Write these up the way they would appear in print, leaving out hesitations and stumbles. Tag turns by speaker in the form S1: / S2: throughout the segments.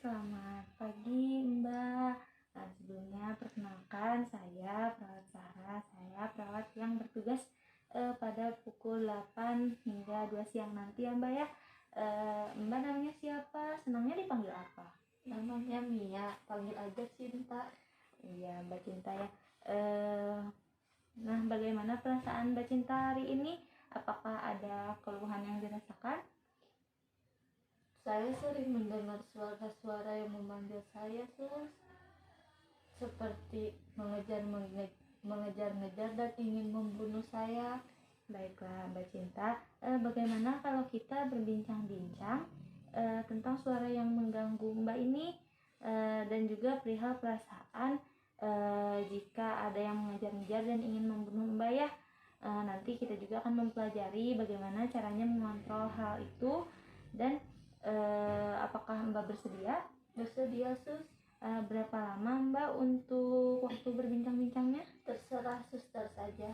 S1: selamat pagi Mbak. Nah, sebelumnya perkenalkan saya perawat Sarah. Saya perawat yang bertugas pada pukul 8 hingga 2 siang nanti ya Mbak ya. Mbak namanya siapa? Senangnya dipanggil apa?
S2: Namanya Mia, panggil aja Cinta.
S1: Iya Mbak Cinta ya. Nah, bagaimana perasaan Mbak Cinta hari ini? Apakah ada keluhan yang dirasakan?
S2: Saya sering mendengar suara-suara yang memanggil saya, Sus. Seperti mengejar-ngejar dan ingin membunuh saya.
S1: Baiklah Mbak Cinta, bagaimana kalau kita berbincang-bincang tentang suara yang mengganggu Mbak ini dan juga perihal perasaan jika ada yang mengejar-ngejar dan ingin membunuh Mbak ya. Nanti kita juga akan mempelajari bagaimana caranya mengontrol hal itu dan apakah Mbak bersedia?
S2: Bersedia, Sus.
S1: Berapa lama Mbak untuk waktu berbincang-bincangnya?
S2: Terserah suster saja.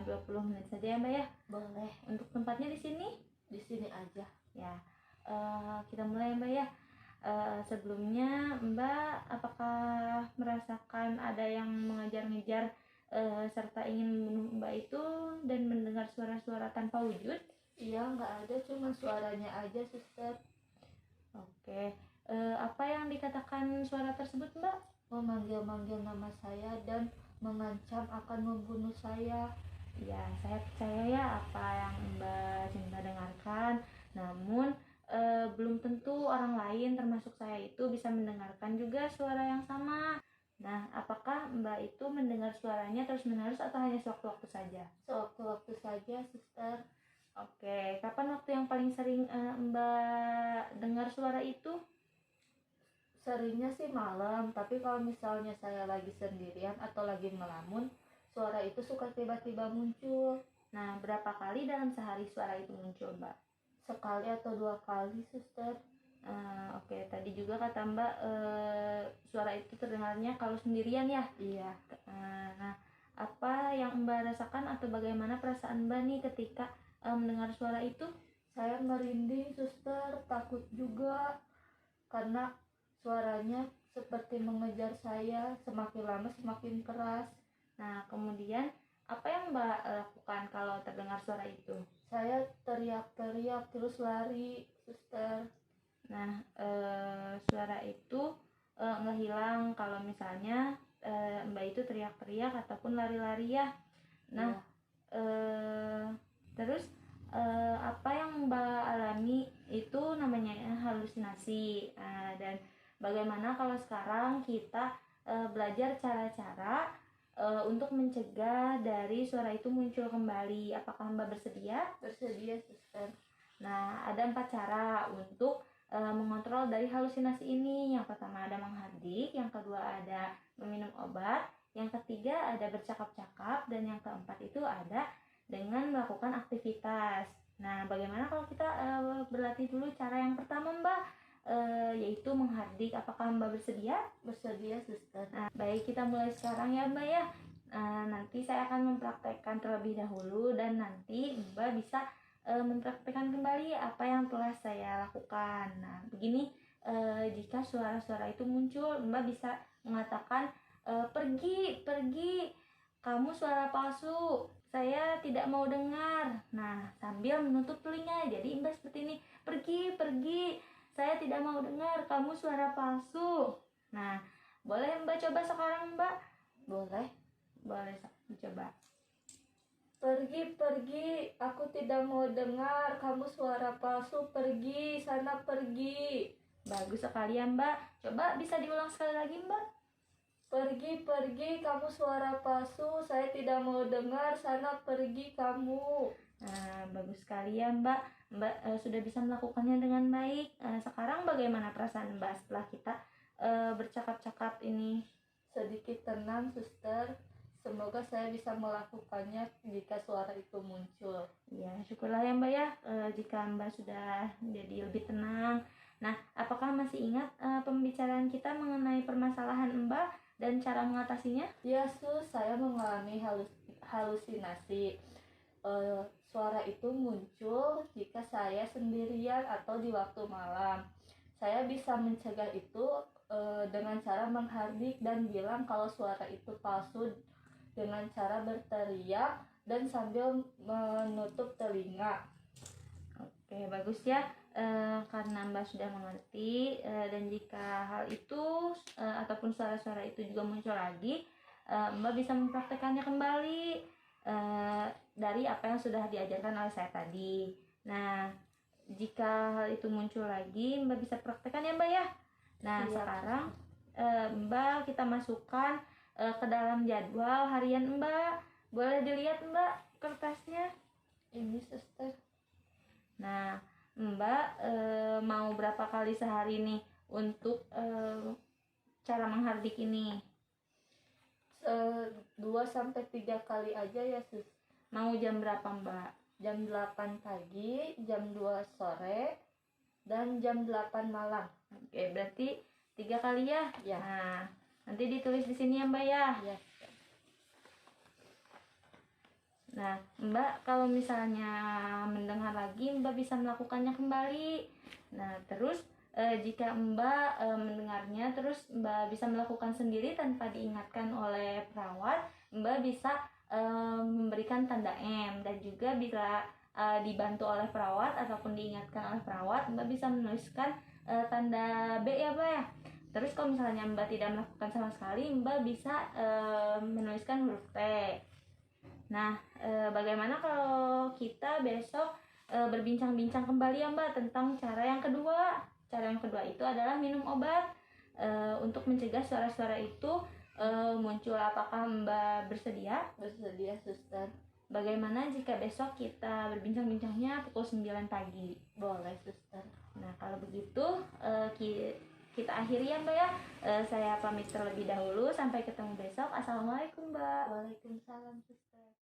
S1: 20 menit saja ya Mbak ya.
S2: Boleh,
S1: Untuk tempatnya di sini?
S2: di sini aja.
S1: Ya. Kita mulai Mbak ya. Sebelumnya Mbak apakah merasakan ada yang mengejar-ngejar serta ingin membunuh Mbak itu dan mendengar suara-suara tanpa wujud?
S2: Iya, nggak ada, cuma suaranya aja, suster.
S1: Oke. Apa yang dikatakan suara tersebut Mbak?
S2: Memanggil-manggil nama saya dan mengancam akan membunuh saya.
S1: Ya, saya percaya ya apa yang Mbak Cinta dengarkan. Namun belum tentu orang lain termasuk saya itu bisa mendengarkan juga suara yang sama. Nah, apakah Mbak itu mendengar suaranya terus-menerus atau hanya sewaktu-waktu saja?
S2: Sewaktu-waktu saja, suster.
S1: Oke, kapan waktu yang paling sering Mbak dengar suara itu?
S2: Seringnya sih malam, tapi kalau misalnya saya lagi sendirian atau lagi ngelamun, suara itu suka tiba-tiba muncul.
S1: Nah, berapa kali dalam sehari suara itu muncul, Mbak?
S2: Sekali atau 2 kali, suster.
S1: Oke, tadi juga kata Mbak suara itu terdengarnya kalau sendirian ya?
S2: Iya.
S1: Nah, apa yang Mbak rasakan atau bagaimana perasaan Mbak nih ketika mendengar suara itu?
S2: Saya merinding, suster, takut juga karena suaranya seperti mengejar saya, semakin lama semakin keras.
S1: Nah, kemudian apa yang Mbak lakukan kalau terdengar suara itu?
S2: Saya teriak-teriak terus lari, suster.
S1: Nah, suara itu nggak hilang kalau misalnya Mbak itu teriak-teriak ataupun lari-lari ya. Nah, terus apa yang Mbak alami itu namanya halusinasi. Dan bagaimana kalau sekarang kita belajar cara-cara untuk mencegah dari suara itu muncul kembali. Apakah Mbak bersedia?
S2: Bersedia, suster.
S1: Nah, ada 4 cara untuk mengontrol dari halusinasi ini. Yang pertama ada menghardik, yang kedua ada meminum obat, yang ketiga ada bercakap-cakap, dan yang keempat itu ada dengan melakukan aktivitas. Nah, bagaimana kalau kita berlatih dulu cara yang pertama Mbak, yaitu menghardik. Apakah Mbak bersedia?
S2: Bersedia, suster.
S1: Nah, baik, kita mulai sekarang ya Mbak ya. Nanti saya akan mempraktekkan terlebih dahulu dan nanti Mbak bisa mempraktekkan kembali apa yang telah saya lakukan. Nah, begini, jika suara-suara itu muncul, Mbak bisa mengatakan, pergi, kamu suara palsu, saya tidak mau dengar. Nah, sambil menutup telinga, jadi Mbak seperti ini, pergi, saya tidak mau dengar, kamu suara palsu. Nah, boleh Mbak coba sekarang Mbak?
S2: Boleh.
S1: Boleh coba.
S2: Pergi, aku tidak mau dengar, kamu suara palsu, pergi, sana pergi.
S1: Bagus sekali ya Mbak. Coba bisa diulang sekali lagi Mbak.
S2: Pergi, kamu suara palsu, saya tidak mau dengar, sana pergi kamu.
S1: Nah, bagus sekali ya Mbak. Mbak sudah bisa melakukannya dengan baik. Sekarang bagaimana perasaan Mbak setelah kita bercakap-cakap ini?
S2: Sedikit tenang, suster. Semoga saya bisa melakukannya jika suara itu muncul.
S1: Ya, syukurlah ya Mbak ya, jika Mbak sudah jadi lebih tenang. Nah, apakah masih ingat pembicaraan kita mengenai permasalahan Mbak dan cara mengatasinya?
S2: Ya, Sus, saya mengalami halusinasi. Suara itu muncul jika saya sendirian atau di waktu malam. Saya bisa mencegah itu dengan cara menghardik dan bilang kalau suara itu palsu dengan cara berteriak dan sambil menutup telinga.
S1: Oke, bagus ya. Karena Mbak sudah mengerti, dan jika hal itu ataupun suara-suara itu juga muncul lagi, Mbak bisa mempraktekannya kembali dari apa yang sudah diajarkan oleh saya tadi. Nah, jika hal itu muncul lagi, Mbak bisa praktekkan ya Mbak ya. Nah,
S2: Siap.
S1: sekarang Mbak kita masukkan ke dalam jadwal harian Mbak. Boleh dilihat Mbak kertasnya.
S2: Ini suster.
S1: Nah, Mbak mau berapa kali sehari nih untuk cara menghardik ini?
S2: 2-3 kali aja ya sus.
S1: Mau jam berapa Mbak?
S2: Jam 8 pagi, jam 2 sore, dan jam 8 malam.
S1: Oke, berarti 3 kali ya?
S2: Ya.
S1: Nah, nanti ditulis di sini ya Mbak ya.
S2: Ya.
S1: Nah, Mbak kalau misalnya mendengar lagi, Mbak bisa melakukannya kembali. Nah, terus jika Mbak mendengarnya, terus Mbak bisa melakukan sendiri tanpa diingatkan oleh perawat, Mbak bisa memberikan tanda M, dan juga bila dibantu oleh perawat ataupun diingatkan oleh perawat, Mbak bisa menuliskan tanda B ya Mbak ya. Terus kalau misalnya Mbak tidak melakukan sama sekali, Mbak bisa menuliskan huruf T. Nah, bagaimana kalau kita besok berbincang-bincang kembali ya Mbak tentang cara yang kedua. Cara yang kedua itu adalah minum obat untuk mencegah suara-suara itu muncul. Apakah Mbak bersedia?
S2: Bersedia suster.
S1: Bagaimana jika besok kita berbincang-bincangnya pukul 9 pagi?
S2: Boleh suster.
S1: Nah, kalau begitu kita akhiri ya Mbak ya. Saya pamit terlebih dahulu. Sampai ketemu besok. Assalamualaikum Mbak.
S2: Waalaikumsalam suster.